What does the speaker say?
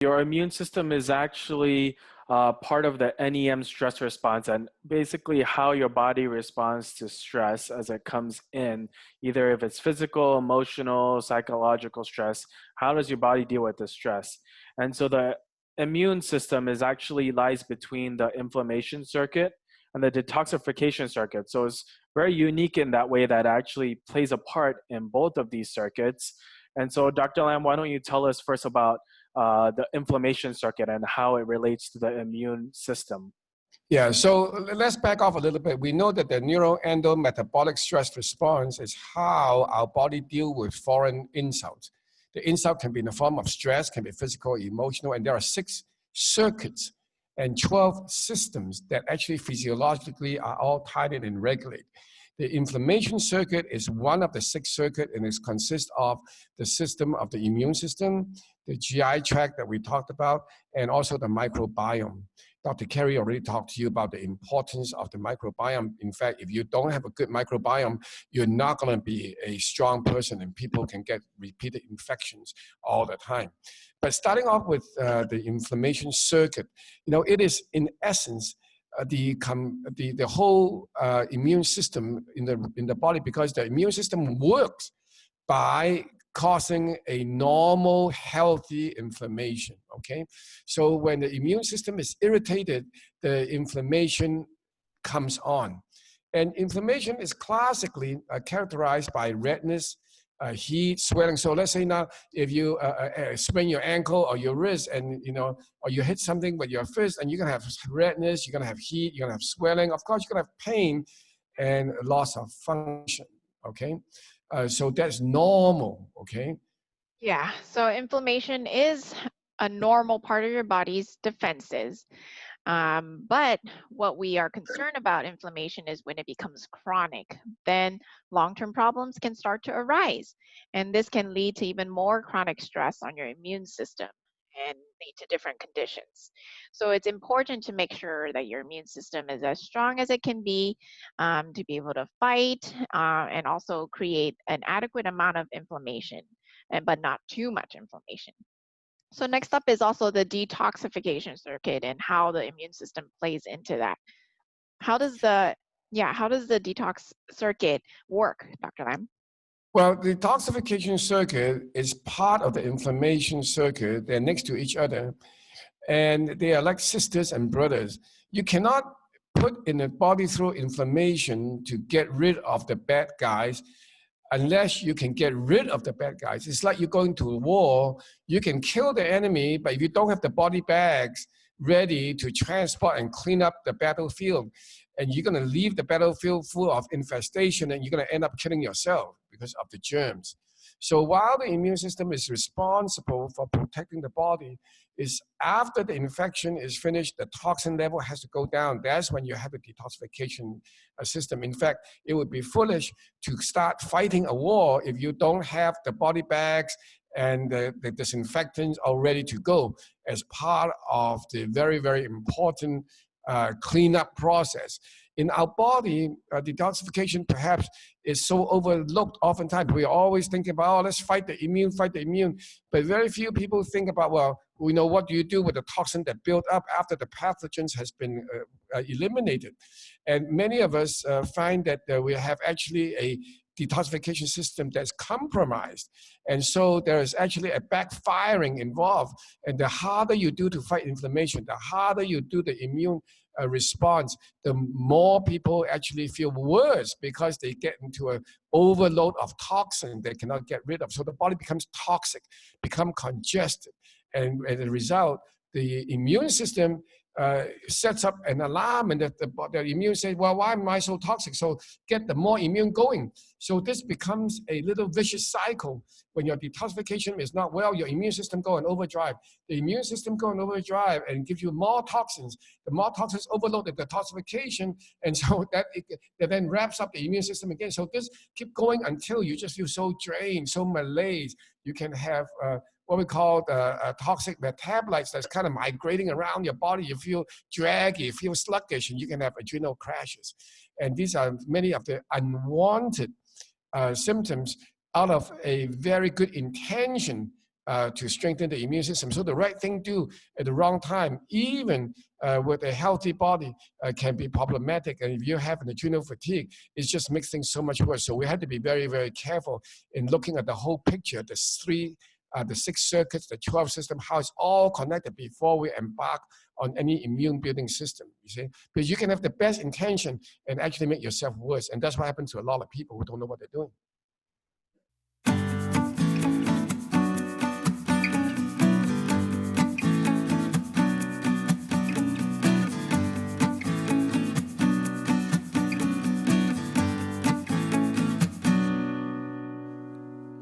Your immune system is actually part of the NEM stress response, and basically how your body responds to stress as it comes in, either if it's physical, emotional, psychological stress, how does your body deal with the stress? And so the immune system is actually lies between the inflammation circuit and the detoxification circuit. So it's very unique in that way that actually plays a part in both of these circuits. And so Dr. Lam, why don't you tell us first about the inflammation circuit and how it relates to the immune system? Yeah, so let's back off a little bit. We know that the NeuroEndoMetabolic stress response is how our body deals with foreign insults. The insult can be in the form of stress, can be physical, emotional, and there are 6 circuits and 12 systems that actually physiologically are all tied in and regulate. The inflammation circuit is one of the 6 circuits, and it consists of the system of the immune system, the GI tract that we talked about, and also the microbiome. Dr. Kerry already talked to you about the importance of the microbiome. In fact, if you don't have a good microbiome, you're not going to be a strong person, and people can get repeated infections all the time. But starting off with the inflammation circuit, it is in essence the whole immune system in the body, because the immune system works by causing a normal, healthy inflammation, okay? So when the immune system is irritated, the inflammation comes on. And inflammation is classically characterized by redness, heat, swelling. So let's say now, if you sprain your ankle or your wrist, and or you hit something with your fist, and you're gonna have redness, you're gonna have heat, you're gonna have swelling. Of course, you're gonna have pain and loss of function, okay? So that's normal, okay? Yeah, so inflammation is a normal part of your body's defenses. But what we are concerned about inflammation is when it becomes chronic, then long-term problems can start to arise. And this can lead to even more chronic stress on your immune system and lead to different conditions. So it's important to make sure that your immune system is as strong as it can be to be able to fight and also create an adequate amount of inflammation, but not too much inflammation. So next up is also the detoxification circuit and how the immune system plays into that. How does the detox circuit work, Dr. Lam? Well, the detoxification circuit is part of the inflammation circuit. They're next to each other, and they are like sisters and brothers. You cannot put in the body through inflammation to get rid of the bad guys unless you can get rid of the bad guys. It's like you're going to a war. You can kill the enemy, but if you don't have the body bags ready to transport and clean up the battlefield, and you're going to leave the battlefield full of infestation, and you're going to end up killing yourself because of the germs. So while the immune system is responsible for protecting the body, is after the infection is finished, the toxin level has to go down. That's when you have a detoxification system. In fact, it would be foolish to start fighting a war if you don't have the body bags and the disinfectants all ready to go as part of the very, very important cleanup process. In our body, detoxification perhaps is so overlooked oftentimes. We're always thinking about, oh, let's fight the immune. But very few people think about, well, we know what do you do with the toxin that built up after the pathogens has been eliminated. And many of us find that we have actually a detoxification system that's compromised. And so there is actually a backfiring involved. And the harder you do to fight inflammation, the harder you do the immune response, the more people actually feel worse because they get into an overload of toxin they cannot get rid of. So the body becomes toxic, become congested. And as a result, the immune system sets up an alarm, and the immune says, well, why am I so toxic? So get the more immune going. So this becomes a little vicious cycle. When your detoxification is not well, your immune system go in overdrive. The immune system go in overdrive and gives you more toxins. The more toxins overload the detoxification, and so that then wraps up the immune system again. So this keep going until you just feel so drained, so malaise. You can have what we call toxic metabolites that's kind of migrating around your body. You feel draggy, you feel sluggish, and you can have adrenal crashes. And these are many of the unwanted symptoms out of a very good intention to strengthen the immune system. So the right thing to do at the wrong time, even with a healthy body, can be problematic. And if you have an adrenal fatigue, it just makes things so much worse. So we have to be very, very careful in looking at the whole picture, the 6 circuits, the 12 system, how it's all connected before we embark on any immune building system, you see? Because you can have the best intention and actually make yourself worse. And that's what happens to a lot of people who don't know what they're doing.